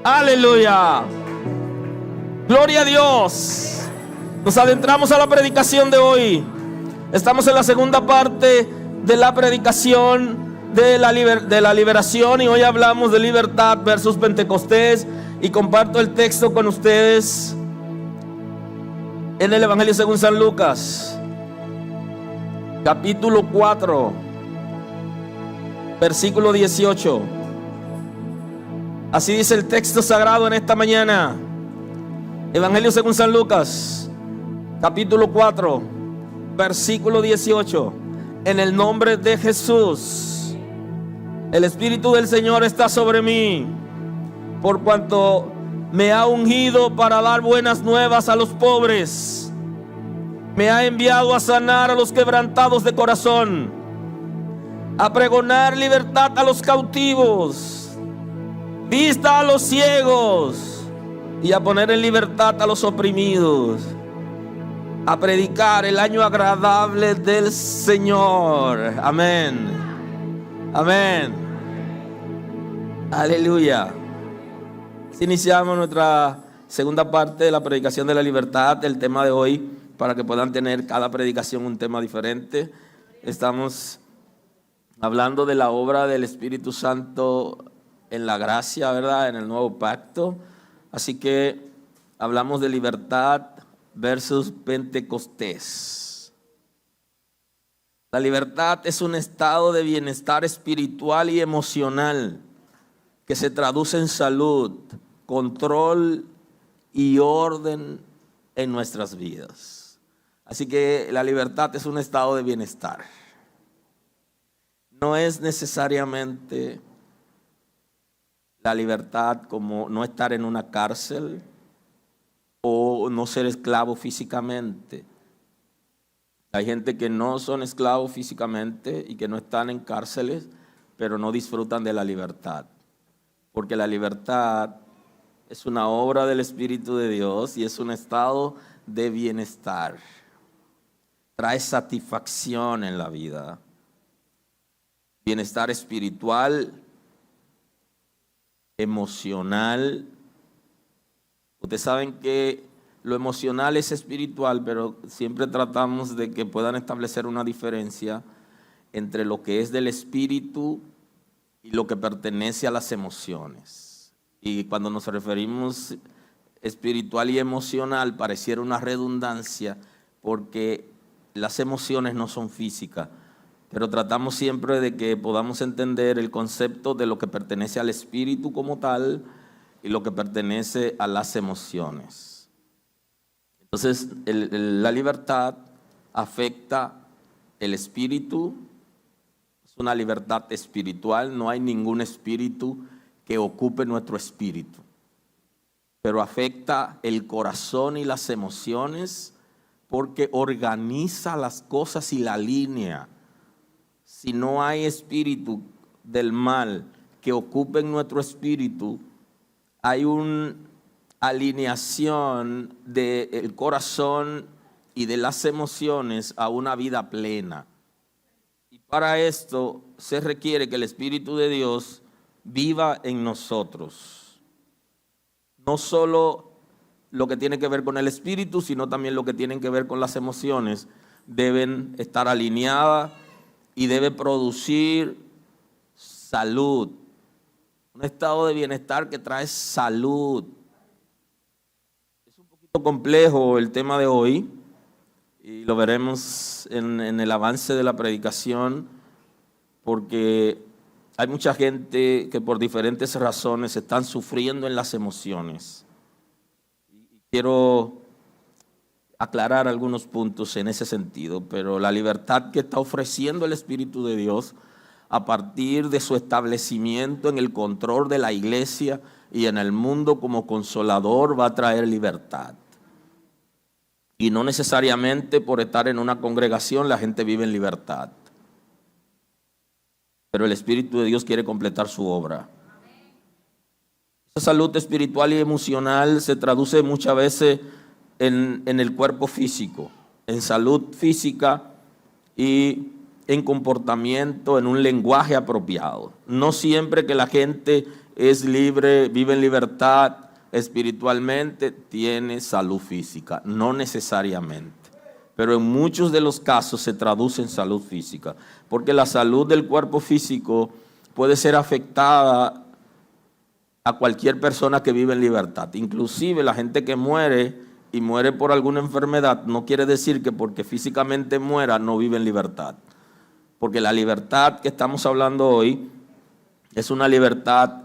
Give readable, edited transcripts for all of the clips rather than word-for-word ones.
Aleluya. Gloria a Dios. Nos adentramos a la predicación de hoy. Estamos en la segunda parte de la predicación de la liberación, y hoy hablamos de libertad versus Pentecostés, y comparto el texto con ustedes en el Evangelio según San Lucas, capítulo 4, versículo 18. Así dice el texto sagrado en esta mañana. Evangelio según San Lucas, capítulo 4, versículo 18. En el nombre de Jesús, el Espíritu del Señor está sobre mí, por cuanto me ha ungido para dar buenas nuevas a los pobres. Me ha enviado a sanar a los quebrantados de corazón, a pregonar libertad a los cautivos, vista a los ciegos, y a poner en libertad a los oprimidos, a predicar el año agradable del Señor. Amén. Amén. Aleluya. Iniciamos nuestra segunda parte de la predicación de la libertad. El tema de hoy, para que puedan tener cada predicación un tema diferente, estamos hablando de la obra del Espíritu Santo en la gracia, ¿verdad? En el nuevo pacto. Así que hablamos de libertad versus Pentecostés. La libertad es un estado de bienestar espiritual y emocional que se traduce en salud, control y orden en nuestras vidas. Así que la libertad es un estado de bienestar. No es necesariamente la libertad como no estar en una cárcel o no ser esclavo físicamente. Hay gente que no son esclavos físicamente y que no están en cárceles, pero no disfrutan de la libertad. Porque la libertad es una obra del Espíritu de Dios y es un estado de bienestar. Trae satisfacción en la vida. Bienestar espiritual, emocional. Ustedes saben que lo emocional es espiritual, pero siempre tratamos de que puedan establecer una diferencia entre lo que es del espíritu y lo que pertenece a las emociones. Y cuando nos referimos espiritual y emocional, pareciera una redundancia, porque las emociones no son físicas, pero tratamos siempre de que podamos entender el concepto de lo que pertenece al espíritu como tal y lo que pertenece a las emociones. Entonces, la libertad afecta el espíritu. Es una libertad espiritual. No hay ningún espíritu que ocupe nuestro espíritu, pero afecta el corazón y las emociones porque organiza las cosas y la alinea. Si no hay espíritu del mal que ocupe nuestro espíritu, hay una alineación del corazón y de las emociones a una vida plena. Y para esto se requiere que el Espíritu de Dios viva en nosotros. No solo lo que tiene que ver con el espíritu, sino también lo que tiene que ver con las emociones. Deben estar alineadas y debe producir salud. Un estado de bienestar que trae salud. Es un poquito complejo el tema de hoy y lo veremos en el avance de la predicación, porque hay mucha gente que por diferentes razones están sufriendo en las emociones. Y quiero aclarar algunos puntos en ese sentido, pero la libertad que está ofreciendo el Espíritu de Dios a partir de su establecimiento en el control de la iglesia y en el mundo como consolador va a traer libertad. Y no necesariamente por estar en una congregación la gente vive en libertad. Pero el Espíritu de Dios quiere completar su obra. Esa salud espiritual y emocional se traduce muchas veces en el cuerpo físico, en salud física y en comportamiento, en un lenguaje apropiado. No siempre que la gente es libre, vive en libertad espiritualmente, tiene salud física. No necesariamente, pero en muchos de los casos se traduce en salud física, porque la salud del cuerpo físico puede ser afectada a cualquier persona que vive en libertad. Inclusive la gente que muere y muere por alguna enfermedad, no quiere decir que porque físicamente muera no vive en libertad. Porque la libertad que estamos hablando hoy es una libertad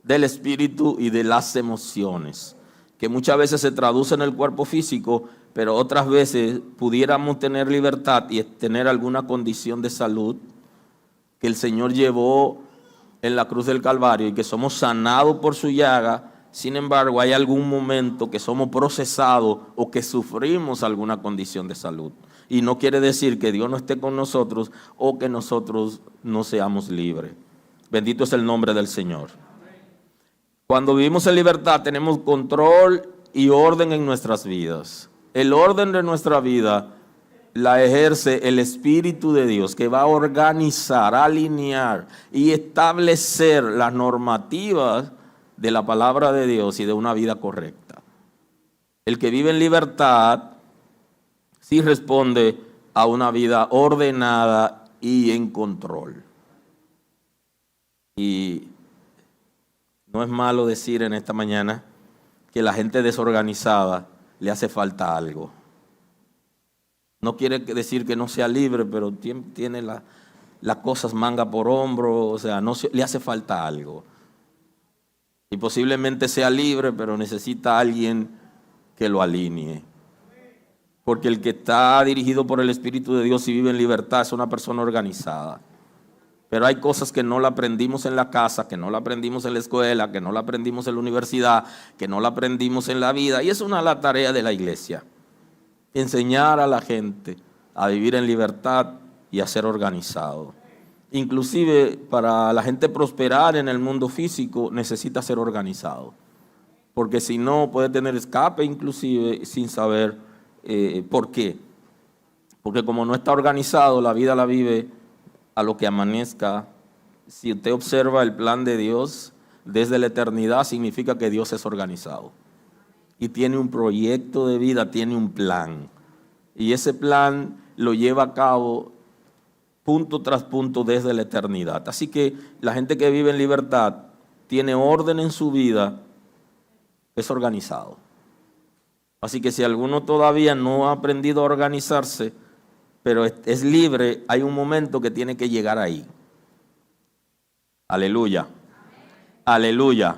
del espíritu y de las emociones, que muchas veces se traduce en el cuerpo físico, pero otras veces pudiéramos tener libertad y tener alguna condición de salud que el Señor llevó en la cruz del Calvario y que somos sanados por su llaga. Sin embargo, hay algún momento que somos procesados o que sufrimos alguna condición de salud. Y no quiere decir que Dios no esté con nosotros o que nosotros no seamos libres. Bendito es el nombre del Señor. Cuando vivimos en libertad tenemos control y orden en nuestras vidas. El orden de nuestra vida la ejerce el Espíritu de Dios, que va a organizar, alinear y establecer las normativas de la palabra de Dios y de una vida correcta. El que vive en libertad sí responde a una vida ordenada y en control. Y no es malo decir en esta mañana que la gente desorganizada le hace falta algo. No quiere decir que no sea libre, pero tiene las cosas manga por hombro, o sea, le hace falta algo. Y posiblemente sea libre, pero necesita a alguien que lo alinee. Porque el que está dirigido por el Espíritu de Dios y vive en libertad es una persona organizada. Pero hay cosas que no la aprendimos en la casa, que no la aprendimos en la escuela, que no la aprendimos en la universidad, que no la aprendimos en la vida. Y es la tarea de la iglesia. Enseñar a la gente a vivir en libertad y a ser organizado. Inclusive para la gente prosperar en el mundo físico necesita ser organizado. Porque si no puede tener escape inclusive sin saber por qué. Porque como no está organizado, la vida la vive a lo que amanezca. Si usted observa el plan de Dios desde la eternidad, significa que Dios es organizado. Y tiene un proyecto de vida, tiene un plan. Y ese plan lo lleva a cabo punto tras punto desde la eternidad. Así que la gente que vive en libertad tiene orden en su vida, es organizado. Así que si alguno todavía no ha aprendido a organizarse, pero es libre, hay un momento que tiene que llegar ahí. Aleluya. Aleluya.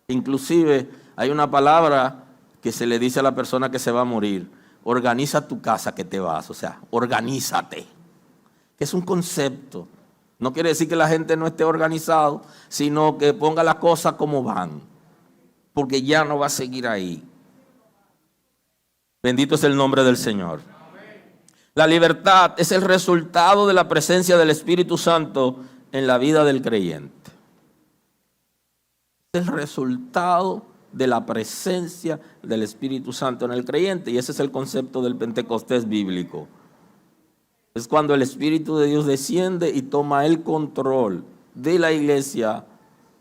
Inclusive hay una palabra que se le dice a la persona que se va a morir: organiza tu casa que te vas, o sea, organízate. Es un concepto. No quiere decir que la gente no esté organizado, sino que ponga las cosas como van, porque ya no va a seguir ahí. Bendito es el nombre del Señor. La libertad es el resultado de la presencia del Espíritu Santo en la vida del creyente. Es el resultado de la presencia del Espíritu Santo en el creyente, y ese es el concepto del Pentecostés bíblico. Es cuando el Espíritu de Dios desciende y toma el control de la iglesia,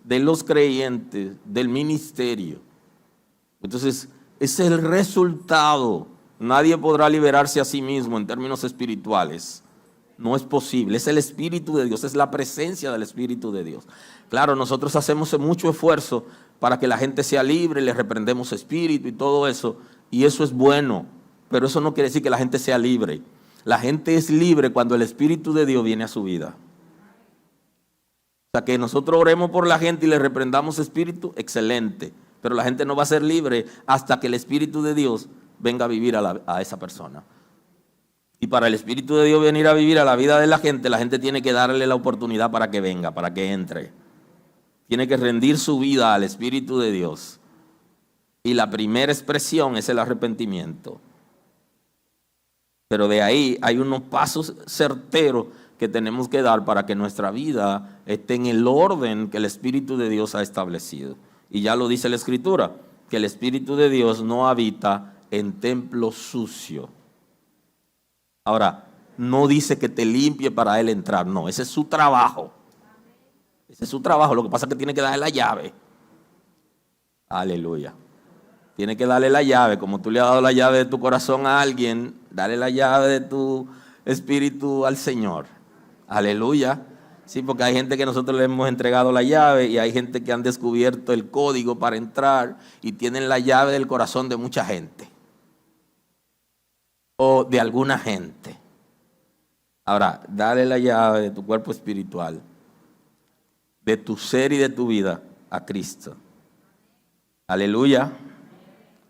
de los creyentes, del ministerio. Entonces, ese es el resultado. Nadie podrá liberarse a sí mismo en términos espirituales. No es posible. Es el Espíritu de Dios, es la presencia del Espíritu de Dios. Claro, nosotros hacemos mucho esfuerzo para que la gente sea libre, le reprendemos espíritu y todo eso, y eso es bueno, pero eso no quiere decir que la gente sea libre. La gente es libre cuando el Espíritu de Dios viene a su vida. O sea, que nosotros oremos por la gente y le reprendamos espíritu, excelente, pero la gente no va a ser libre hasta que el Espíritu de Dios venga a vivir a esa persona. Y para el Espíritu de Dios venir a vivir a la vida de la gente tiene que darle la oportunidad para que venga, para que entre. Tiene que rendir su vida al Espíritu de Dios. Y la primera expresión es el arrepentimiento. Pero de ahí hay unos pasos certeros que tenemos que dar para que nuestra vida esté en el orden que el Espíritu de Dios ha establecido. Y ya lo dice la Escritura, que el Espíritu de Dios no habita en templo sucio. Ahora, no dice que te limpie para Él entrar, no, ese es su trabajo. Ese es su trabajo. Lo que pasa es que tiene que darle la llave. Aleluya. Tiene que darle la llave. Como tú le has dado la llave de tu corazón a alguien, dale la llave de tu espíritu al Señor. Aleluya. Sí, porque hay gente que nosotros le hemos entregado la llave y hay gente que han descubierto el código para entrar y tienen la llave del corazón de mucha gente. O de alguna gente. Ahora, dale la llave de tu cuerpo espiritual, de tu ser y de tu vida a Cristo. Aleluya.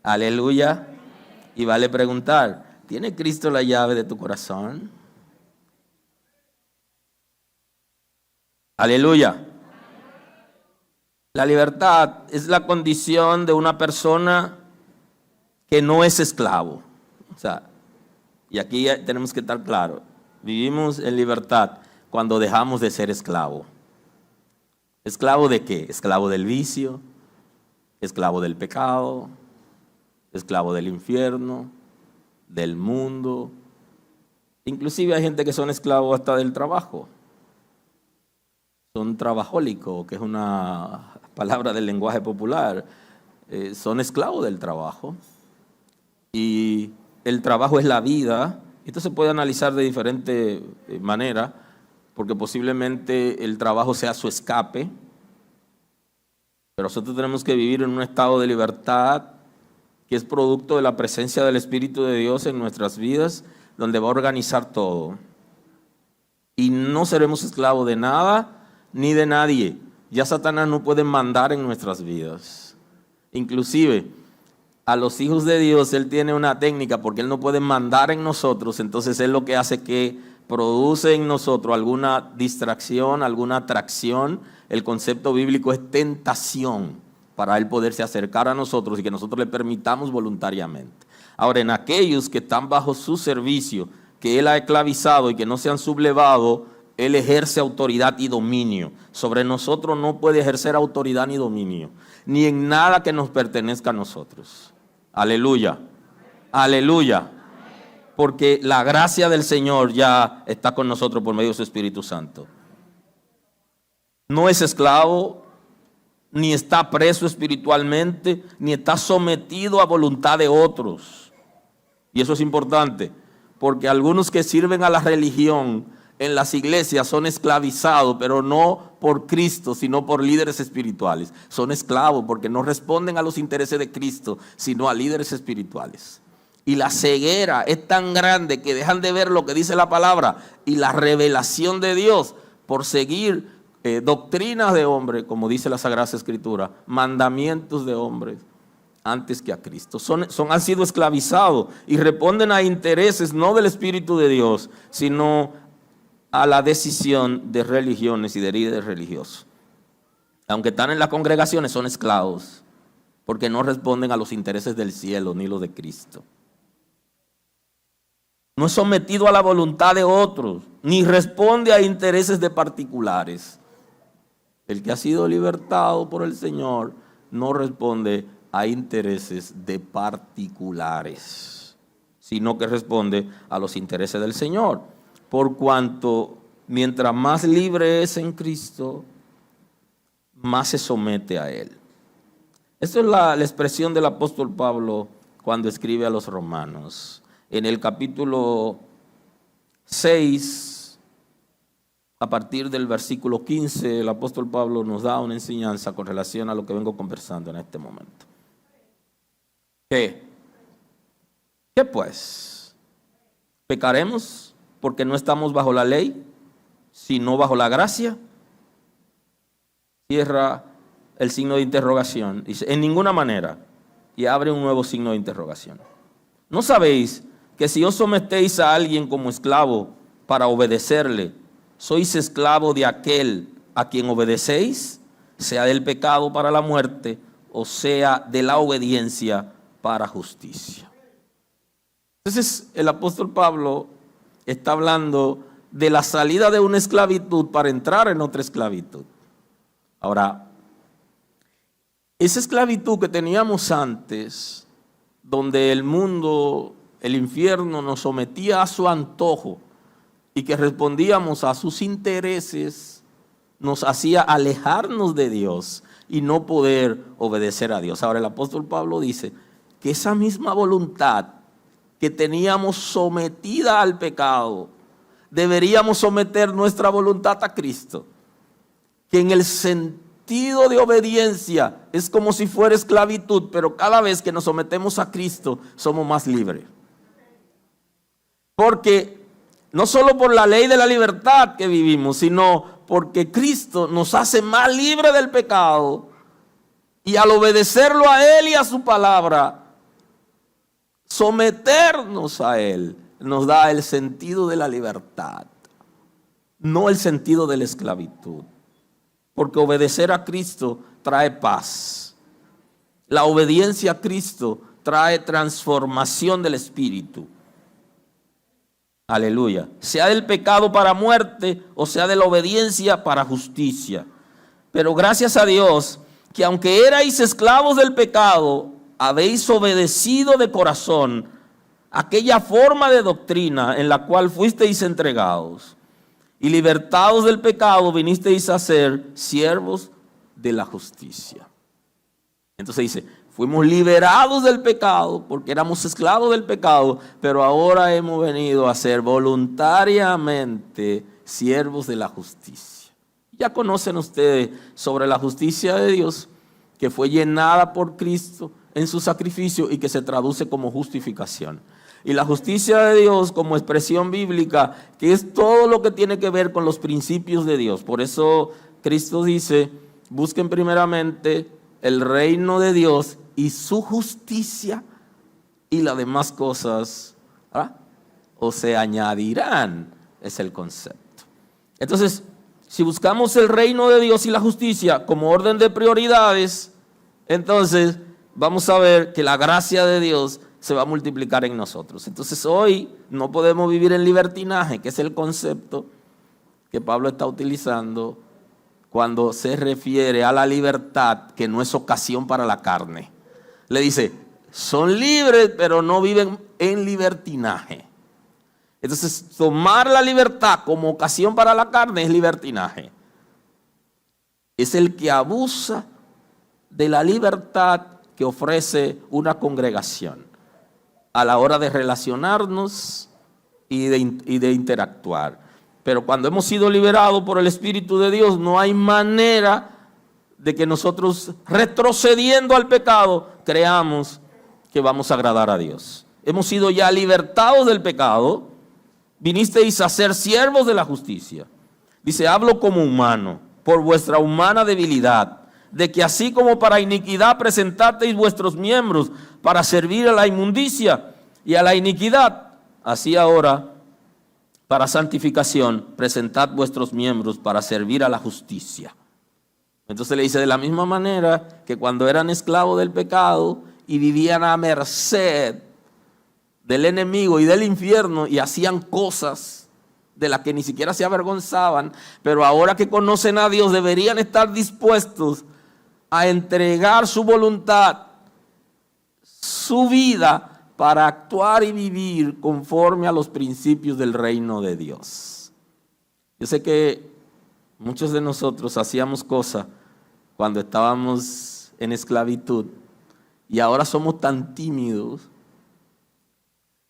Aleluya. Y vale preguntar, ¿tiene Cristo la llave de tu corazón? Aleluya. La libertad es la condición de una persona que no es esclavo. O sea, y aquí tenemos que estar claros. Vivimos en libertad cuando dejamos de ser esclavo. ¿Esclavo de qué? Esclavo del vicio, esclavo del pecado, esclavo del infierno, del mundo. Inclusive hay gente que son esclavos hasta del trabajo. Son trabajólicos, que es una palabra del lenguaje popular. Son esclavos del trabajo. Y el trabajo es la vida. Esto se puede analizar de diferente manera, porque posiblemente el trabajo sea su escape. Pero nosotros tenemos que vivir en un estado de libertad que es producto de la presencia del Espíritu de Dios en nuestras vidas, donde va a organizar todo. Y no seremos esclavos de nada ni de nadie. Ya Satanás no puede mandar en nuestras vidas. Inclusive, a los hijos de Dios Él tiene una técnica, porque Él no puede mandar en nosotros. Entonces Él lo que hace es que produce en nosotros alguna distracción, alguna atracción. El concepto bíblico es tentación, para Él poderse acercar a nosotros y que nosotros le permitamos voluntariamente. Ahora, en aquellos que están bajo su servicio, que Él ha esclavizado y que no se han sublevado, Él ejerce autoridad y dominio. Sobre nosotros no puede ejercer autoridad ni dominio, ni en nada que nos pertenezca a nosotros. Aleluya. Aleluya. Porque la gracia del Señor ya está con nosotros por medio de su Espíritu Santo. No es esclavo, ni está preso espiritualmente, ni está sometido a voluntad de otros. Y eso es importante, porque algunos que sirven a la religión en las iglesias son esclavizados, pero no por Cristo, sino por líderes espirituales. Son esclavos porque no responden a los intereses de Cristo, sino a líderes espirituales. Y la ceguera es tan grande que dejan de ver lo que dice la palabra y la revelación de Dios por seguir doctrinas de hombres, como dice la Sagrada Escritura, mandamientos de hombres antes que a Cristo. Han sido esclavizados y responden a intereses no del Espíritu de Dios, sino a la decisión de religiones y de líderes religiosos. Aunque están en las congregaciones, son esclavos, porque no responden a los intereses del cielo ni los de Cristo. No es sometido a la voluntad de otros, ni responde a intereses de particulares. El que ha sido libertado por el Señor no responde a intereses de particulares, sino que responde a los intereses del Señor. Por cuanto, mientras más libre es en Cristo, más se somete a Él. Esta es la expresión del apóstol Pablo cuando escribe a los romanos. En el capítulo 6, a partir del versículo 15, el apóstol Pablo nos da una enseñanza con relación a lo que vengo conversando en este momento. ¿Qué? ¿Qué pues? ¿Pecaremos porque no estamos bajo la ley, sino bajo la gracia? Cierra el signo de interrogación. Dice, en ninguna manera. Y abre un nuevo signo de interrogación. ¿No sabéis que si os sometéis a alguien como esclavo para obedecerle, sois esclavo de aquel a quien obedecéis, sea del pecado para la muerte, o sea de la obediencia para justicia? Entonces el apóstol Pablo está hablando de la salida de una esclavitud para entrar en otra esclavitud. Ahora, esa esclavitud que teníamos antes, donde el mundo, el infierno nos sometía a su antojo y que respondíamos a sus intereses, nos hacía alejarnos de Dios y no poder obedecer a Dios. Ahora el apóstol Pablo dice que esa misma voluntad que teníamos sometida al pecado, deberíamos someter nuestra voluntad a Cristo, que en el sentido de obediencia es como si fuera esclavitud, pero cada vez que nos sometemos a Cristo somos más libres. Porque no solo por la ley de la libertad que vivimos, sino porque Cristo nos hace más libres del pecado, y al obedecerlo a Él y a su palabra, someternos a Él nos da el sentido de la libertad, no el sentido de la esclavitud. Porque obedecer a Cristo trae paz. La obediencia a Cristo trae transformación del espíritu. Aleluya. Sea del pecado para muerte o sea de la obediencia para justicia. Pero gracias a Dios que aunque erais esclavos del pecado, habéis obedecido de corazón aquella forma de doctrina en la cual fuisteis entregados. Y libertados del pecado vinisteis a ser siervos de la justicia. Entonces dice, fuimos liberados del pecado porque éramos esclavos del pecado, pero ahora hemos venido a ser voluntariamente siervos de la justicia. Ya conocen ustedes sobre la justicia de Dios, que fue llenada por Cristo en su sacrificio y que se traduce como justificación. Y la justicia de Dios como expresión bíblica, que es todo lo que tiene que ver con los principios de Dios. Por eso Cristo dice, busquen primeramente el reino de Dios y su justicia, y las demás cosas, ¿verdad?, o se añadirán, es el concepto. Entonces, si buscamos el reino de Dios y la justicia como orden de prioridades, entonces vamos a ver que la gracia de Dios se va a multiplicar en nosotros. Entonces hoy no podemos vivir en libertinaje, que es el concepto que Pablo está utilizando cuando se refiere a la libertad, que no es ocasión para la carne. Le dice, son libres, pero no viven en libertinaje. Entonces, tomar la libertad como ocasión para la carne es libertinaje. Es el que abusa de la libertad que ofrece una congregación a la hora de relacionarnos y de interactuar. Pero cuando hemos sido liberados por el Espíritu de Dios, no hay manera de que nosotros, retrocediendo al pecado, creamos que vamos a agradar a Dios. Hemos sido ya libertados del pecado, vinisteis a ser siervos de la justicia. Dice, hablo como humano, por vuestra humana debilidad, de que así como para iniquidad presentasteis vuestros miembros para servir a la inmundicia y a la iniquidad, así ahora para santificación presentad vuestros miembros para servir a la justicia. Entonces le dice, de la misma manera que cuando eran esclavos del pecado y vivían a merced del enemigo y del infierno y hacían cosas de las que ni siquiera se avergonzaban, pero ahora que conocen a Dios deberían estar dispuestos a entregar su voluntad, su vida, para actuar y vivir conforme a los principios del reino de Dios. Yo sé que muchos de nosotros hacíamos cosas cuando estábamos en esclavitud y ahora somos tan tímidos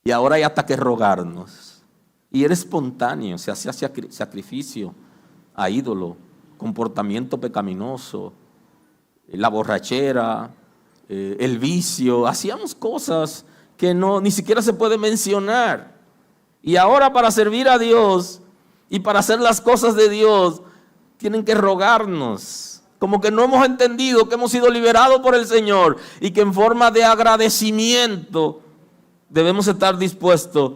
y ahora hay hasta que rogarnos. Y era espontáneo, se hacía sacrificio a ídolo, comportamiento pecaminoso, la borrachera, el vicio, hacíamos cosas que ni siquiera se puede mencionar. Y ahora para servir a Dios y para hacer las cosas de Dios, tienen que rogarnos. Como que no hemos entendido que hemos sido liberados por el Señor y que en forma de agradecimiento debemos estar dispuestos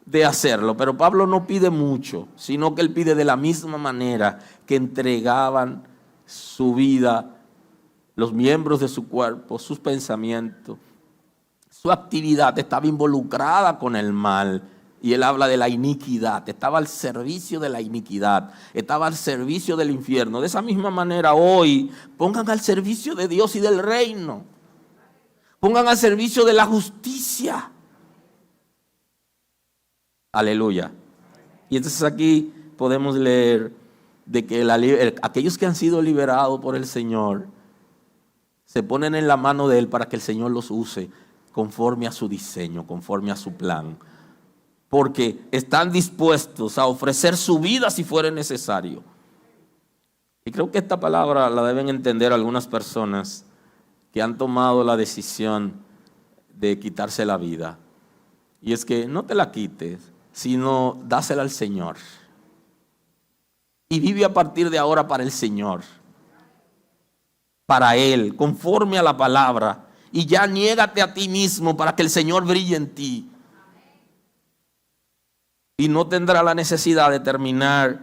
de hacerlo. Pero Pablo no pide mucho, sino que él pide de la misma manera que entregaban su vida, los miembros de su cuerpo, sus pensamientos, su actividad estaba involucrada con el mal. Y él habla de la iniquidad, estaba al servicio de la iniquidad, estaba al servicio del infierno. De esa misma manera hoy, pongan al servicio de Dios y del reino. Pongan al servicio de la justicia. Aleluya. Y entonces aquí podemos leer de que aquellos que han sido liberados por el Señor se ponen en la mano de Él para que el Señor los use conforme a su diseño, conforme a su plan. Porque están dispuestos a ofrecer su vida si fuera necesario. Y creo que esta palabra la deben entender algunas personas que han tomado la decisión de quitarse la vida. Y es que no te la quites, sino dásela al Señor. Y vive a partir de ahora para el Señor. Para Él, conforme a la palabra. Y ya niégate a ti mismo para que el Señor brille en ti. Y no tendrá la necesidad de terminar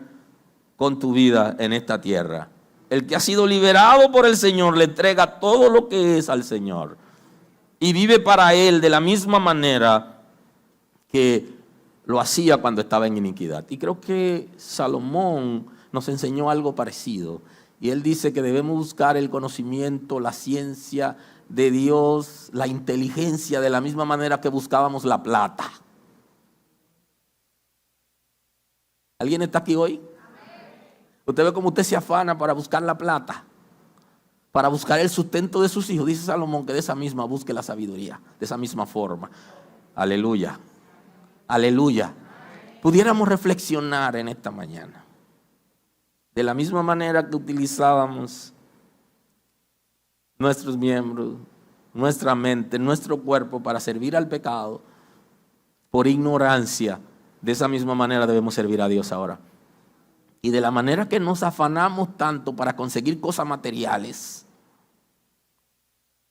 con tu vida en esta tierra. El que ha sido liberado por el Señor le entrega todo lo que es al Señor. Y vive para Él de la misma manera que lo hacía cuando estaba en iniquidad. Y creo que Salomón nos enseñó algo parecido. Y él dice que debemos buscar el conocimiento, la ciencia de Dios, la inteligencia, de la misma manera que buscábamos la plata. ¿Alguien está aquí hoy? Usted ve cómo usted se afana para buscar la plata, para buscar el sustento de sus hijos. Dice Salomón que de esa misma busque la sabiduría, de esa misma forma. Aleluya, aleluya. Pudiéramos reflexionar en esta mañana. De la misma manera que utilizábamos nuestros miembros, nuestra mente, nuestro cuerpo para servir al pecado, por ignorancia, de esa misma manera debemos servir a Dios ahora. Y de la manera que nos afanamos tanto para conseguir cosas materiales.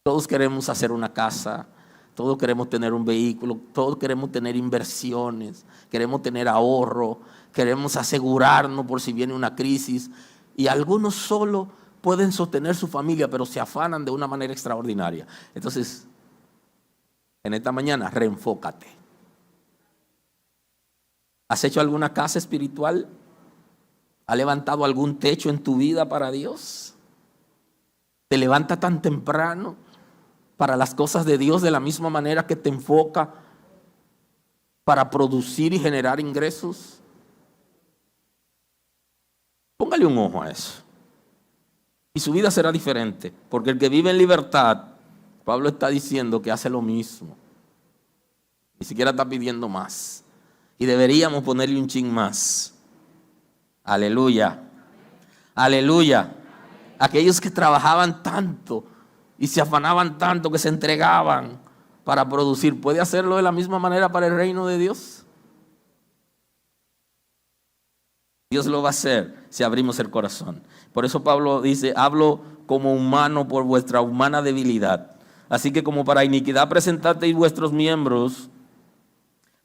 Todos queremos hacer una casa, todos queremos tener un vehículo, todos queremos tener inversiones, queremos tener ahorro, queremos asegurarnos por si viene una crisis. Y algunos solo pueden sostener su familia, pero se afanan de una manera extraordinaria. Entonces, en esta mañana, reenfócate. ¿Has hecho alguna casa espiritual? ¿Ha levantado algún techo en tu vida para Dios? ¿Te levanta tan temprano para las cosas de Dios de la misma manera que te enfoca para producir y generar ingresos? Póngale un ojo a eso. Y su vida será diferente, porque el que vive en libertad, Pablo está diciendo que hace lo mismo. Ni siquiera está pidiendo más. Y deberíamos ponerle un chin más. Aleluya, aleluya. Aquellos que trabajaban tanto y se afanaban tanto, que se entregaban para producir, ¿puede hacerlo de la misma manera para el reino de Dios? Dios lo va a hacer si abrimos el corazón. Por eso Pablo dice, hablo como humano por vuestra humana debilidad. Así que como para iniquidad presentasteis vuestros miembros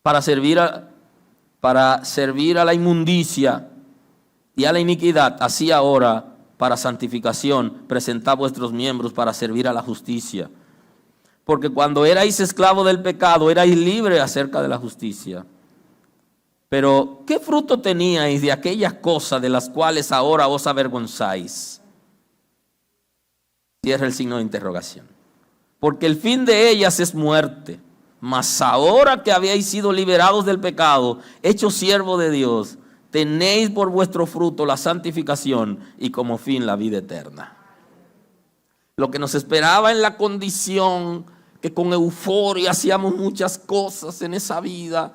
para servir a la inmundicia y a la iniquidad, así ahora para santificación presentad vuestros miembros para servir a la justicia. Porque cuando erais esclavos del pecado, erais libres acerca de la justicia. Pero ¿qué fruto teníais de aquellas cosas de las cuales ahora os avergonzáis? Cierra el signo de interrogación. Porque el fin de ellas es muerte. Mas ahora que habíais sido liberados del pecado, hechos siervos de Dios, tenéis por vuestro fruto la santificación y como fin la vida eterna. Lo que nos esperaba en la condición que con euforia hacíamos muchas cosas en esa vida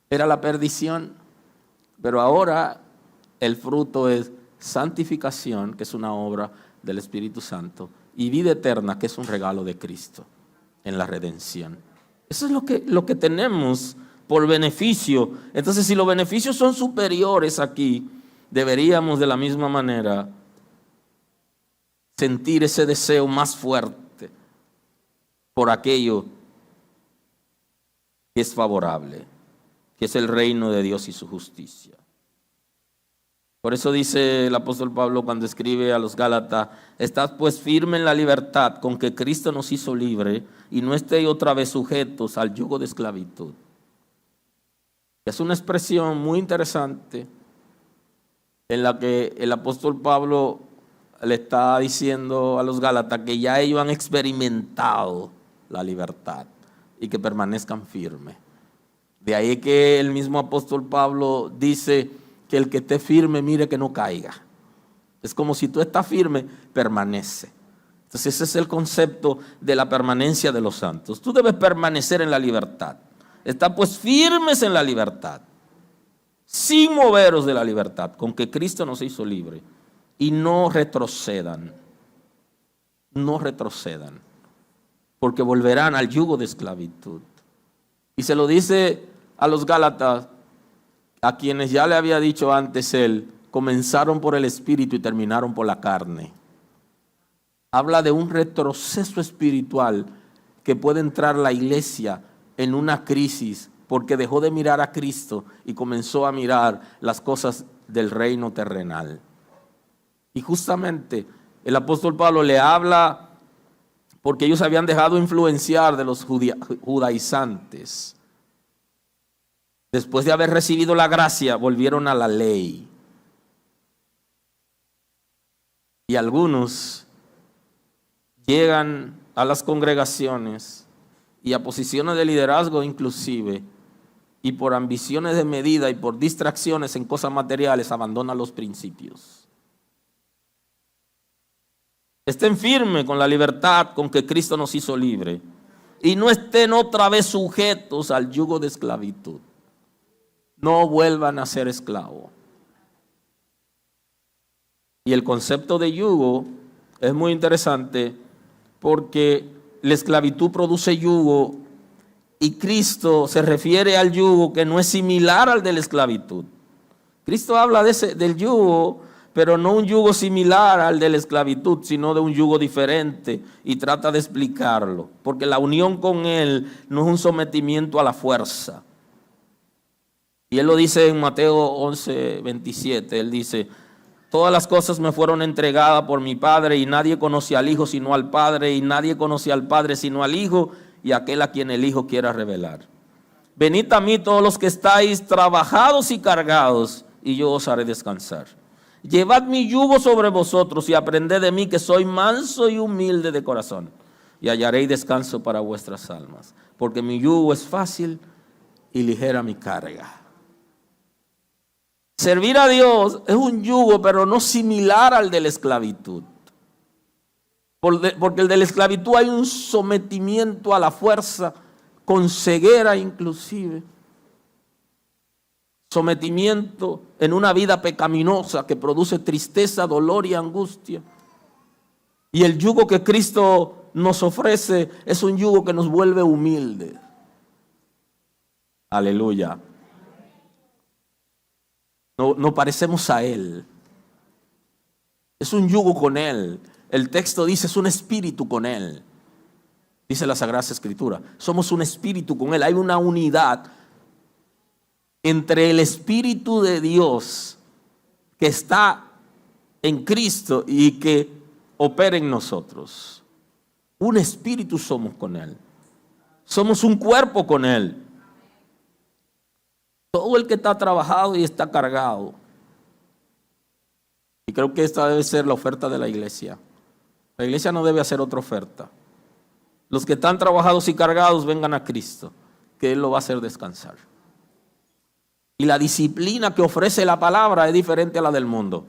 era la perdición. Pero ahora el fruto es santificación, que es una obra del Espíritu Santo, y vida eterna, que es un regalo de Cristo en la redención. Eso es lo que tenemos por beneficio. Entonces, si los beneficios son superiores aquí, deberíamos de la misma manera sentir ese deseo más fuerte por aquello que es favorable, que es el reino de Dios y su justicia. Por eso dice el apóstol Pablo cuando escribe a los Gálatas, estad pues firmes en la libertad con que Cristo nos hizo libre y no estéis otra vez sujetos al yugo de esclavitud. Es una expresión muy interesante en la que el apóstol Pablo le está diciendo a los Gálatas que ya ellos han experimentado la libertad y que permanezcan firmes. De ahí que el mismo apóstol Pablo dice que el que esté firme mire que no caiga. Es como si tú estás firme, permanece. Entonces ese es el concepto de la permanencia de los santos. Tú debes permanecer en la libertad. Está pues firmes en la libertad, sin moveros de la libertad, con que Cristo nos hizo libre. Y no retrocedan, no retrocedan, porque volverán al yugo de esclavitud. Y se lo dice a los Gálatas, a quienes ya le había dicho antes él, comenzaron por el espíritu y terminaron por la carne. Habla de un retroceso espiritual que puede entrar la iglesia en una crisis porque dejó de mirar a Cristo y comenzó a mirar las cosas del reino terrenal. Y justamente el apóstol Pablo le habla porque ellos habían dejado influenciar de los judaizantes. Después de haber recibido la gracia, volvieron a la ley. Y algunos llegan a las congregaciones y a posiciones de liderazgo inclusive, y por ambiciones de medida y por distracciones en cosas materiales abandonan los principios. Estén firmes con la libertad con que Cristo nos hizo libre y no estén otra vez sujetos al yugo de esclavitud. No vuelvan a ser esclavos. Y el concepto de yugo es muy interesante porque la esclavitud produce yugo y Cristo se refiere al yugo que no es similar al de la esclavitud. Cristo habla del yugo, pero no un yugo similar al de la esclavitud, sino de un yugo diferente y trata de explicarlo, porque la unión con Él no es un sometimiento a la fuerza. Y Él lo dice en Mateo 11:27, Él dice: todas las cosas me fueron entregadas por mi Padre y nadie conoce al Hijo sino al Padre y nadie conoce al Padre sino al Hijo y aquel a quien el Hijo quiera revelar. Venid a mí todos los que estáis trabajados y cargados y yo os haré descansar. Llevad mi yugo sobre vosotros y aprended de mí que soy manso y humilde de corazón y hallaréis descanso para vuestras almas, porque mi yugo es fácil y ligera mi carga. Servir a Dios es un yugo, pero no similar al de la esclavitud. Porque el de la esclavitud hay un sometimiento a la fuerza, con ceguera inclusive. Sometimiento en una vida pecaminosa que produce tristeza, dolor y angustia. Y el yugo que Cristo nos ofrece es un yugo que nos vuelve humildes. Aleluya. No parecemos a Él. Es un yugo con Él. El texto dice, es un espíritu con Él. Dice la Sagrada Escritura. Somos un espíritu con Él. Hay una unidad entre el Espíritu de Dios que está en Cristo y que opera en nosotros. Un espíritu somos con Él. Somos un cuerpo con Él. Todo el que está trabajado y está cargado. Y creo que esta debe ser la oferta de la iglesia. La iglesia no debe hacer otra oferta. Los que están trabajados y cargados vengan a Cristo, que Él lo va a hacer descansar. Y la disciplina que ofrece la palabra es diferente a la del mundo.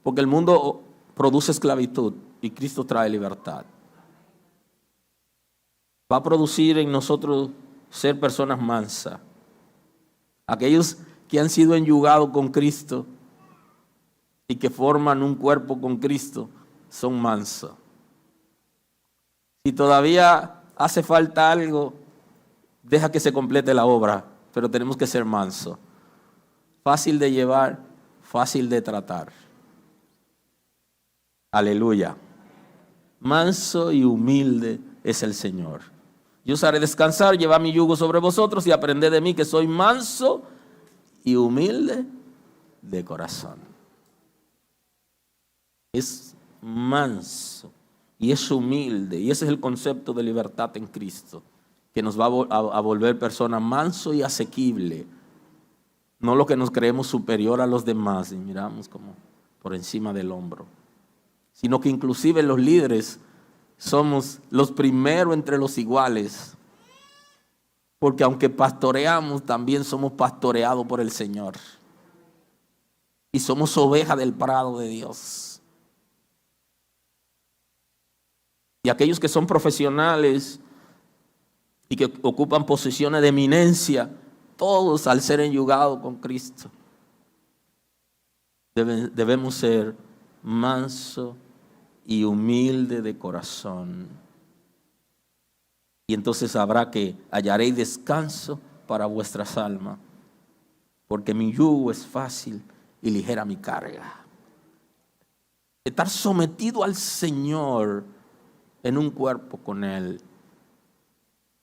Porque el mundo produce esclavitud y Cristo trae libertad. Va a producir en nosotros ser personas mansas. Aquellos que han sido enyugados con Cristo y que forman un cuerpo con Cristo son mansos. Si todavía hace falta algo, deja que se complete la obra, pero tenemos que ser mansos. Fácil de llevar, fácil de tratar. Aleluya. Manso y humilde es el Señor. Yo os haré descansar, llevad mi yugo sobre vosotros y aprended de mí que soy manso y humilde de corazón. Es manso y es humilde, y ese es el concepto de libertad en Cristo, que nos va a volver personas manso y asequible. No lo que nos creemos superior a los demás y miramos como por encima del hombro, sino que inclusive los líderes somos los primeros entre los iguales, porque aunque pastoreamos, también somos pastoreados por el Señor. y somos ovejas del prado de Dios. Y aquellos que son profesionales y que ocupan posiciones de eminencia, todos al ser enyugados con Cristo, debemos ser manso y humilde de corazón. Y entonces habrá que hallaréis descanso para vuestras almas, porque mi yugo es fácil y ligera mi carga. Estar sometido al Señor en un cuerpo con Él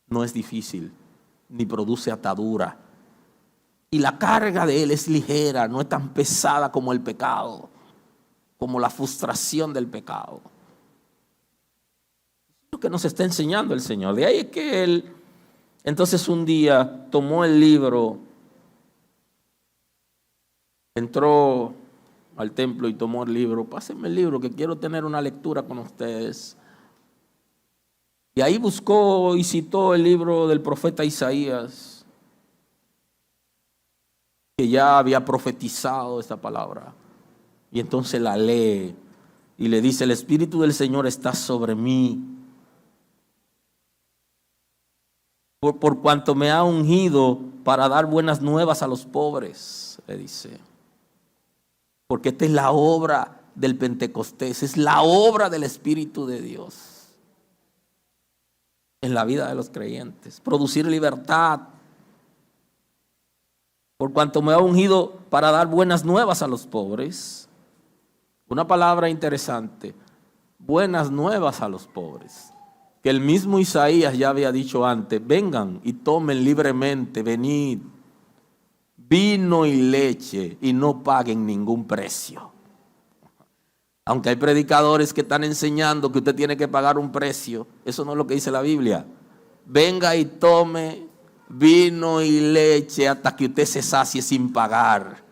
no es difícil, ni produce atadura. Y la carga de Él es ligera, no es tan pesada como el pecado, como la frustración del pecado. Es lo que nos está enseñando el Señor. De ahí es que Él, entonces un día tomó el libro, entró al templo y tomó el libro. Pásenme el libro que quiero tener una lectura con ustedes. Y ahí buscó y citó el libro del profeta Isaías, que ya había profetizado esta palabra. Y entonces la lee y le dice: el Espíritu del Señor está sobre mí, por cuanto me ha ungido para dar buenas nuevas a los pobres, le dice. Porque esta es la obra del Pentecostés, es la obra del Espíritu de Dios en la vida de los creyentes. Producir libertad. Por cuanto me ha ungido para dar buenas nuevas a los pobres. Una palabra interesante. Buenas nuevas a los pobres. Que el mismo Isaías ya había dicho antes: vengan y tomen libremente, venid, vino y leche, y no paguen ningún precio. Aunque hay predicadores que están enseñando que usted tiene que pagar un precio, eso no es lo que dice la Biblia. Venga y tome vino y leche hasta que usted se sacie sin pagar.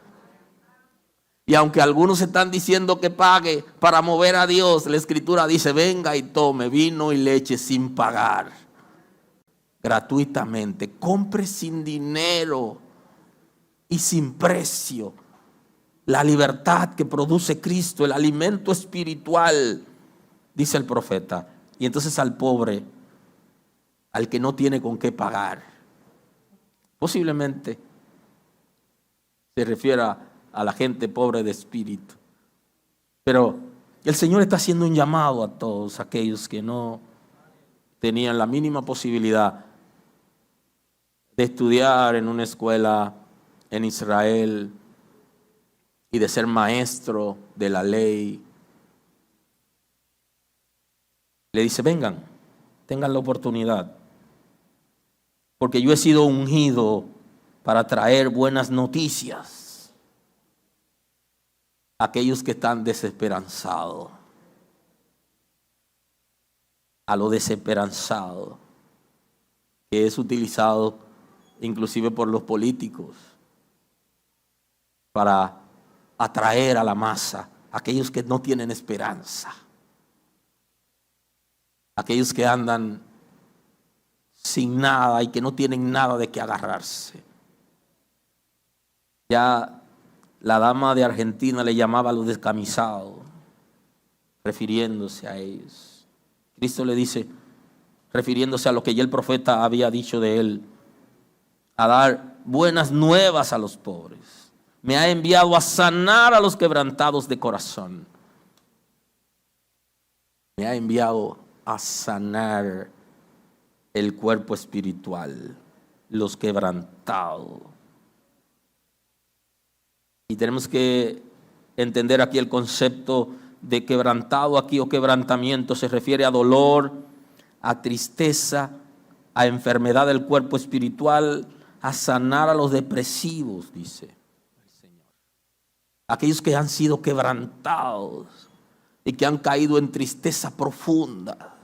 Y aunque algunos están diciendo que pague para mover a Dios, la Escritura dice: venga y tome vino y leche sin pagar, gratuitamente. Compre sin dinero y sin precio la libertad que produce Cristo, el alimento espiritual, dice el profeta. Y entonces al pobre, al que no tiene con qué pagar, posiblemente se refiera a la gente pobre de espíritu. Pero el Señor está haciendo un llamado a todos aquellos que no tenían la mínima posibilidad de estudiar en una escuela en Israel y de ser maestro de la ley. Le dice: vengan, tengan la oportunidad, porque yo he sido ungido para traer buenas noticias a aquellos que están desesperanzados, a lo desesperanzado, que es utilizado inclusive por los políticos para atraer a la masa, aquellos que no tienen esperanza, aquellos que andan sin nada y que no tienen nada de qué agarrarse. Ya la dama de Argentina le llamaba a los descamisados, refiriéndose a ellos. Cristo le dice, refiriéndose a lo que ya el profeta había dicho de él, a dar buenas nuevas a los pobres. Me ha enviado a sanar a los quebrantados de corazón. Me ha enviado a sanar el cuerpo espiritual, los quebrantados. Y tenemos que entender aquí el concepto de quebrantado aquí o quebrantamiento. Se refiere a dolor, a tristeza, a enfermedad del cuerpo espiritual, a sanar a los depresivos, dice el Señor. Aquellos que han sido quebrantados y que han caído en tristeza profunda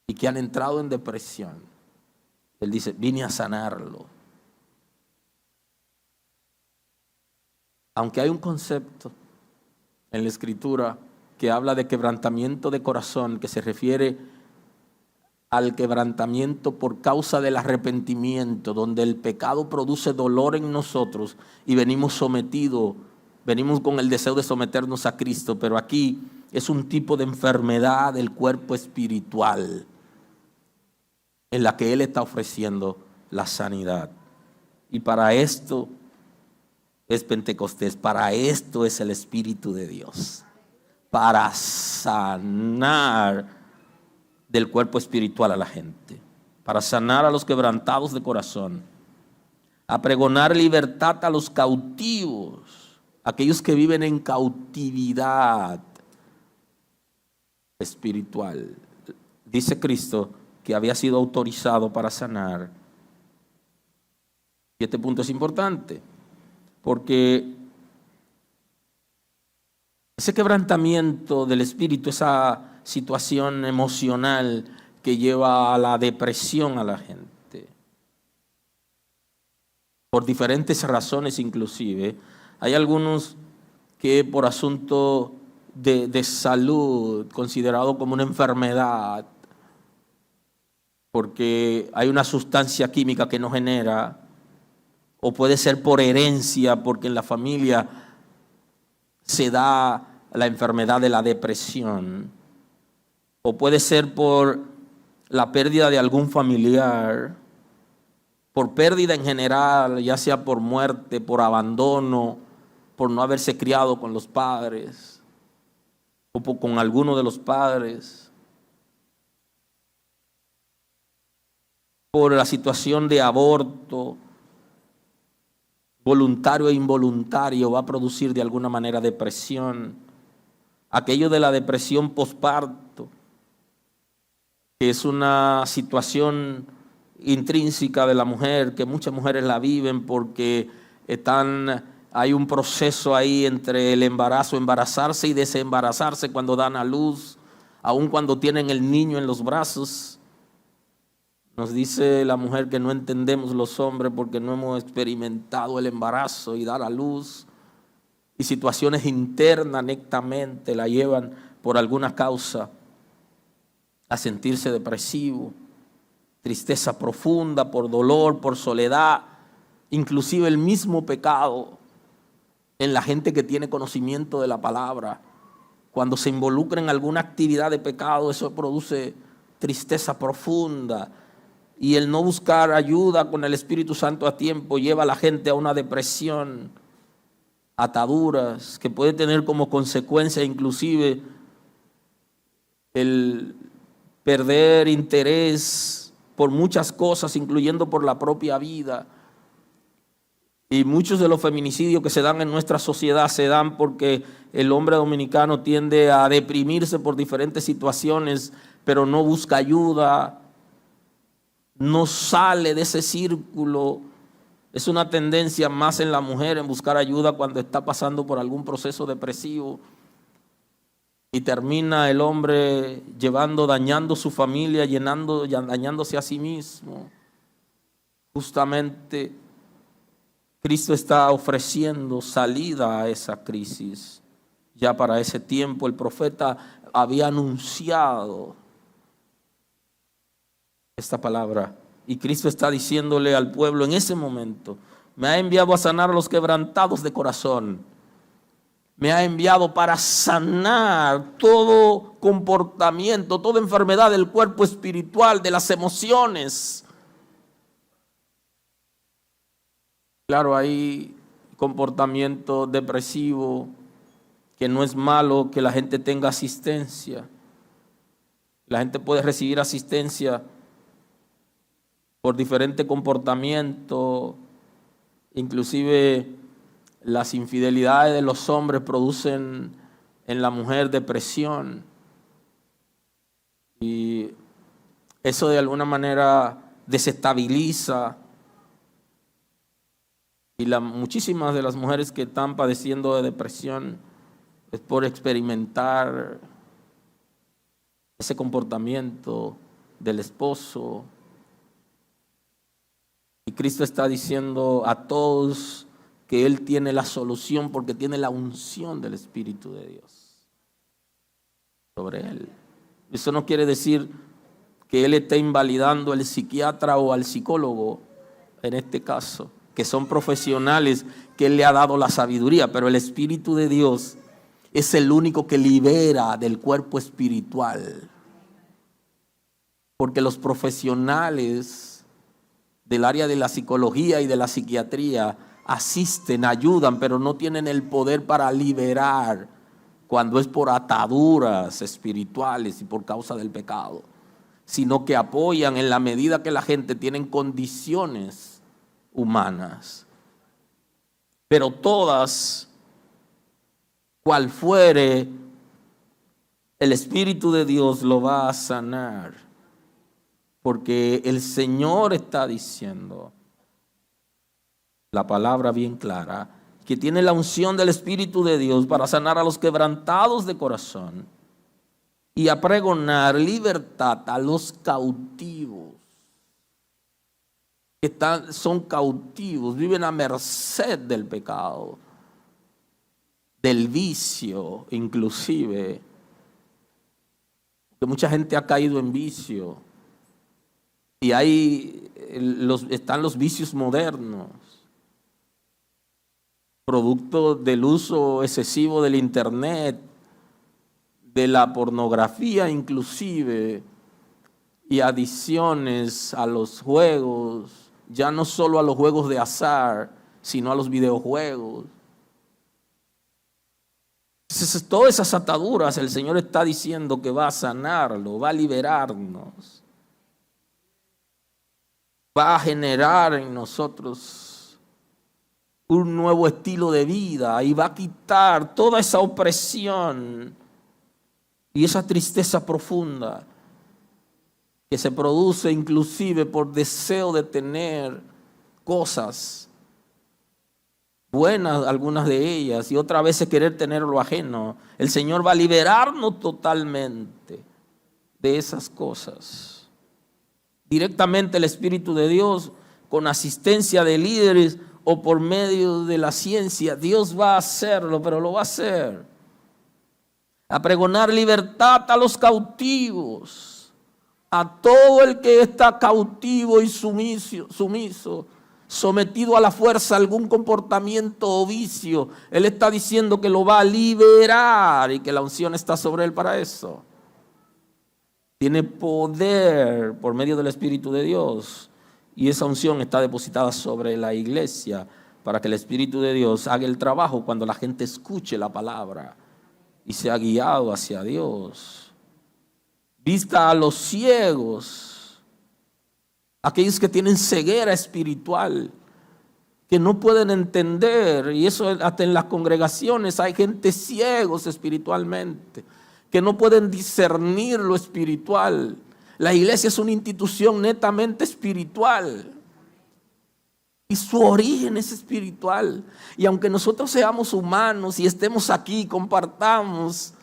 y que han entrado en depresión. Él dice, vine a sanarlo. Aunque hay un concepto en la Escritura que habla de quebrantamiento de corazón, que se refiere al quebrantamiento por causa del arrepentimiento, donde el pecado produce dolor en nosotros y venimos sometidos venimos con el deseo de someternos a Cristo, pero aquí es un tipo de enfermedad del cuerpo espiritual en la que Él está ofreciendo la sanidad. Y para esto es Pentecostés, para esto es el Espíritu de Dios, para sanar del cuerpo espiritual a la gente, para sanar a los quebrantados de corazón, a pregonar libertad a los cautivos, aquellos que viven en cautividad espiritual. Dice Cristo que había sido autorizado para sanar. Y este punto es importante, porque ese quebrantamiento del espíritu, esa situación emocional que lleva a la depresión a la gente, por diferentes razones inclusive, hay algunos que por asunto de salud, considerado como una enfermedad, porque hay una sustancia química que no genera, o puede ser por herencia, porque en la familia se da la enfermedad de la depresión, o puede ser por la pérdida de algún familiar, por pérdida en general, ya sea por muerte, por abandono, por no haberse criado con los padres, o con alguno de los padres, por la situación de aborto, voluntario e involuntario, va a producir de alguna manera depresión. Aquello de la depresión posparto, que es una situación intrínseca de la mujer, que muchas mujeres la viven porque hay un proceso ahí entre el embarazo, embarazarse y desembarazarse cuando dan a luz, aun cuando tienen el niño en los brazos. Nos dice la mujer que no entendemos los hombres porque no hemos experimentado el embarazo y dar a luz. Y situaciones internas netamente la llevan por alguna causa a sentirse depresivo, tristeza profunda, por dolor, por soledad, inclusive el mismo pecado en la gente que tiene conocimiento de la palabra. Cuando se involucra en alguna actividad de pecado, eso produce tristeza profunda. Y el no buscar ayuda con el Espíritu Santo a tiempo lleva a la gente a una depresión, ataduras, que puede tener como consecuencia inclusive el perder interés por muchas cosas, incluyendo por la propia vida. Y muchos de los feminicidios que se dan en nuestra sociedad se dan porque el hombre dominicano tiende a deprimirse por diferentes situaciones, pero no busca ayuda, no sale de ese círculo. Es una tendencia más en la mujer en buscar ayuda cuando está pasando por algún proceso depresivo. Y termina el hombre dañando su familia, dañándose a sí mismo. Justamente Cristo está ofreciendo salida a esa crisis. Ya para ese tiempo el profeta había anunciado esta palabra. Y Cristo está diciéndole al pueblo en ese momento: me ha enviado a sanar a los quebrantados de corazón. Me ha enviado para sanar todo comportamiento, toda enfermedad del cuerpo espiritual, de las emociones. Claro, hay comportamiento depresivo que no es malo que la gente tenga asistencia. La gente puede recibir asistencia por diferente comportamiento, inclusive las infidelidades de los hombres producen en la mujer depresión, y eso de alguna manera desestabiliza, y muchísimas de las mujeres que están padeciendo de depresión es por experimentar ese comportamiento del esposo. Y Cristo está diciendo a todos que Él tiene la solución porque tiene la unción del Espíritu de Dios sobre Él. Eso no quiere decir que Él esté invalidando al psiquiatra o al psicólogo en este caso, que son profesionales, que Él le ha dado la sabiduría, pero el Espíritu de Dios es el único que libera del cuerpo espiritual. Porque los profesionales del área de la psicología y de la psiquiatría asisten, ayudan, pero no tienen el poder para liberar cuando es por ataduras espirituales y por causa del pecado, sino que apoyan en la medida que la gente tiene condiciones humanas. Pero todas, cual fuere, el Espíritu de Dios lo va a sanar. Porque el Señor está diciendo, la palabra bien clara, que tiene la unción del Espíritu de Dios para sanar a los quebrantados de corazón y a pregonar libertad a los cautivos. Que son cautivos, viven a merced del pecado, del vicio inclusive. Porque mucha gente ha caído en vicio. Y ahí están los vicios modernos, producto del uso excesivo del internet, de la pornografía inclusive, y adicciones a los juegos, ya no solo a los juegos de azar, sino a los videojuegos. Entonces, todas esas ataduras el Señor está diciendo que va a sanarlo, va a liberarnos. Va a generar en nosotros un nuevo estilo de vida y va a quitar toda esa opresión y esa tristeza profunda que se produce inclusive por deseo de tener cosas buenas, algunas de ellas, y otras veces querer tener lo ajeno. El Señor va a liberarnos totalmente de esas cosas. Directamente el Espíritu de Dios, con asistencia de líderes o por medio de la ciencia, Dios va a hacerlo, pero lo va a hacer. A pregonar libertad a los cautivos, a todo el que está cautivo y sumiso, sometido a la fuerza, algún comportamiento o vicio. Él está diciendo que lo va a liberar y que la unción está sobre él para eso. Tiene poder por medio del Espíritu de Dios y esa unción está depositada sobre la iglesia para que el Espíritu de Dios haga el trabajo cuando la gente escuche la palabra y sea guiado hacia Dios. Vista a los ciegos, aquellos que tienen ceguera espiritual, que no pueden entender, y eso hasta en las congregaciones hay gente ciegos espiritualmente, que no pueden discernir lo espiritual. La iglesia es una institución netamente espiritual y su origen es espiritual. Y aunque nosotros seamos humanos y estemos aquí, compartamos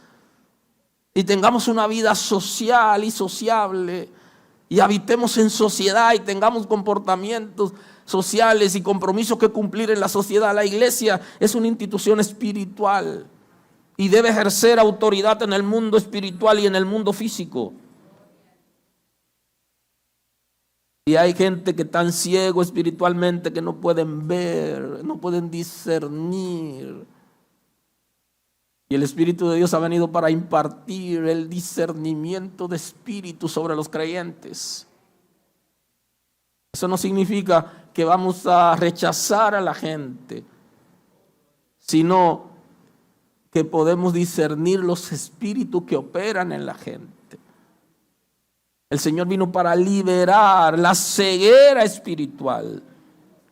y tengamos una vida social y sociable y habitemos en sociedad y tengamos comportamientos sociales y compromisos que cumplir en la sociedad, la iglesia es una institución espiritual. Y debe ejercer autoridad en el mundo espiritual y en el mundo físico. Y hay gente que están ciego espiritualmente que no pueden ver, no pueden discernir. Y el Espíritu de Dios ha venido para impartir el discernimiento de espíritu sobre los creyentes. Eso no significa que vamos a rechazar a la gente, sino que podemos discernir los espíritus que operan en la gente. El Señor vino para liberar la ceguera espiritual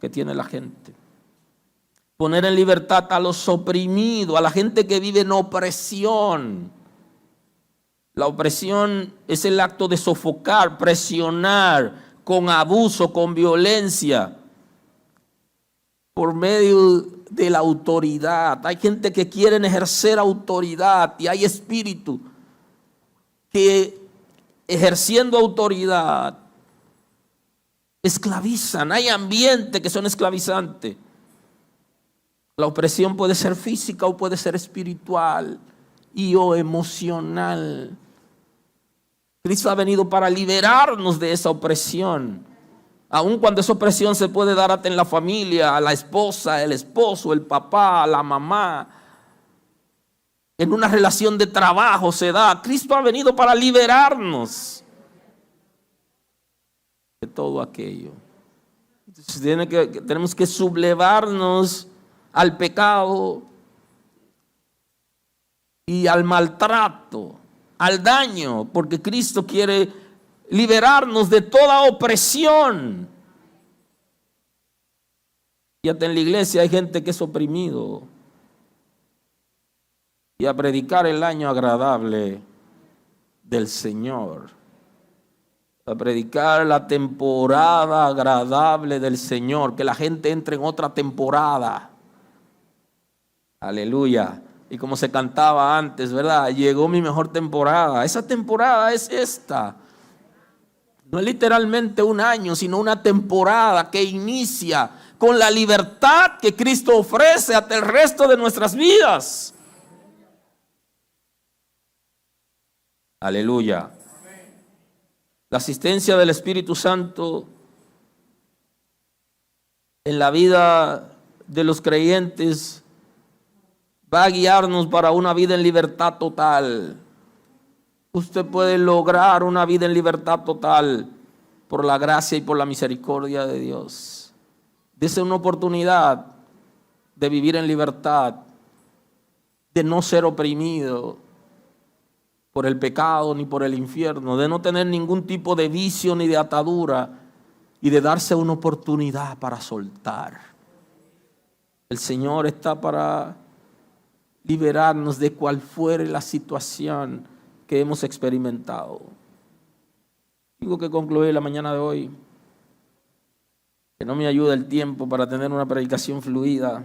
que tiene la gente. Poner en libertad a los oprimidos, a la gente que vive en opresión. La opresión es el acto de sofocar, presionar con abuso, con violencia, por medio de la autoridad. Hay gente que quiere ejercer autoridad y hay espíritus que ejerciendo autoridad esclavizan. Hay ambientes que son esclavizantes. La opresión puede ser física o puede ser espiritual y o emocional. Cristo ha venido para liberarnos de esa opresión Aun cuando esa opresión se puede dar hasta en la familia, a la esposa, el esposo, el papá, la mamá. En una relación de trabajo se da. Cristo ha venido para liberarnos de todo aquello. Entonces, tenemos que sublevarnos al pecado y al maltrato, al daño, porque Cristo quiere liberarnos de toda opresión. Y hasta en la iglesia hay gente que es oprimido. Y a predicar el año agradable del Señor. A predicar la temporada agradable del Señor. Que la gente entre en otra temporada. Aleluya. Y como se cantaba antes, ¿verdad? Llegó mi mejor temporada. Esa temporada es esta. No es literalmente un año, sino una temporada que inicia con la libertad que Cristo ofrece hasta el resto de nuestras vidas. Aleluya. La asistencia del Espíritu Santo en la vida de los creyentes va a guiarnos para una vida en libertad total. Usted puede lograr una vida en libertad total por la gracia y por la misericordia de Dios. Dese una oportunidad de vivir en libertad, de no ser oprimido por el pecado ni por el infierno, de no tener ningún tipo de vicio ni de atadura y de darse una oportunidad para soltar. El Señor está para liberarnos de cual fuere la situación que hemos experimentado. Tengo que concluir la mañana de hoy, que no me ayuda el tiempo para tener una predicación fluida.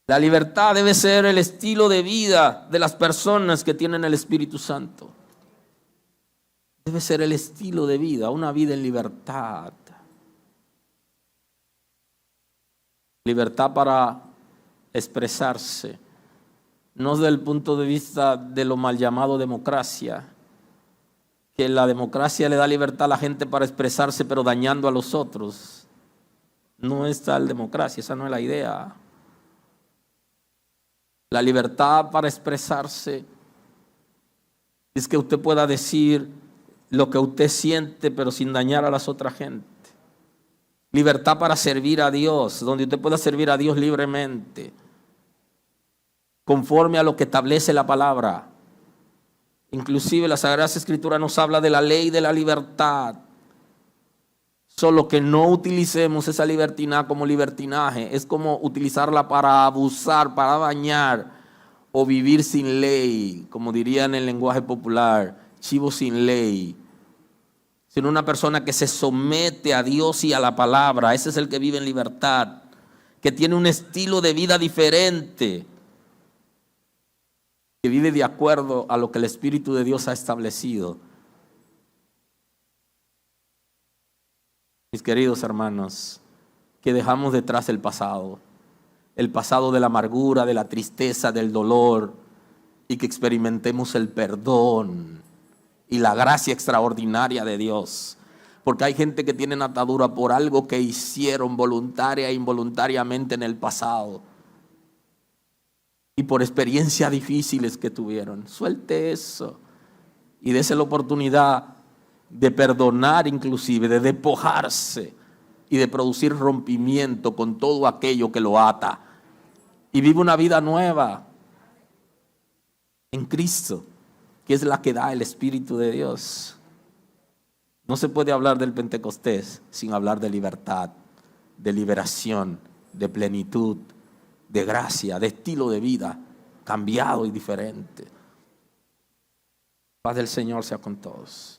La libertad debe ser el estilo de vida de las personas que tienen el Espíritu Santo. Debe ser el estilo de vida, una vida en libertad. Libertad para expresarse, no desde el punto de vista de lo mal llamado democracia, que la democracia le da libertad a la gente para expresarse, pero dañando a los otros. No es tal democracia, esa no es la idea. La libertad para expresarse es que usted pueda decir lo que usted siente, pero sin dañar a las otras gente. Libertad para servir a Dios, donde usted pueda servir a Dios libremente, conforme a lo que establece la palabra. Inclusive la Sagrada Escritura nos habla de la ley de la libertad. Solo que no utilicemos esa libertinaje como libertinaje. Es como utilizarla para abusar, para dañar o vivir sin ley, como dirían en el lenguaje popular, chivo sin ley. Sino una persona que se somete a Dios y a la palabra. Ese es el que vive en libertad, que tiene un estilo de vida diferente, que vive de acuerdo a lo que el Espíritu de Dios ha establecido. Mis queridos hermanos, que dejamos detrás el pasado de la amargura, de la tristeza, del dolor, y que experimentemos el perdón y la gracia extraordinaria de Dios. Porque hay gente que tiene atadura por algo que hicieron voluntaria e involuntariamente en el pasado, y por experiencias difíciles que tuvieron. Suelte eso y dése la oportunidad de perdonar, inclusive de despojarse y de producir rompimiento con todo aquello que lo ata, y vive una vida nueva en Cristo, que es la que da el Espíritu de Dios. No se puede hablar del Pentecostés sin hablar de libertad, de liberación, de plenitud, de gracia, de estilo de vida cambiado y diferente. Paz del Señor sea con todos.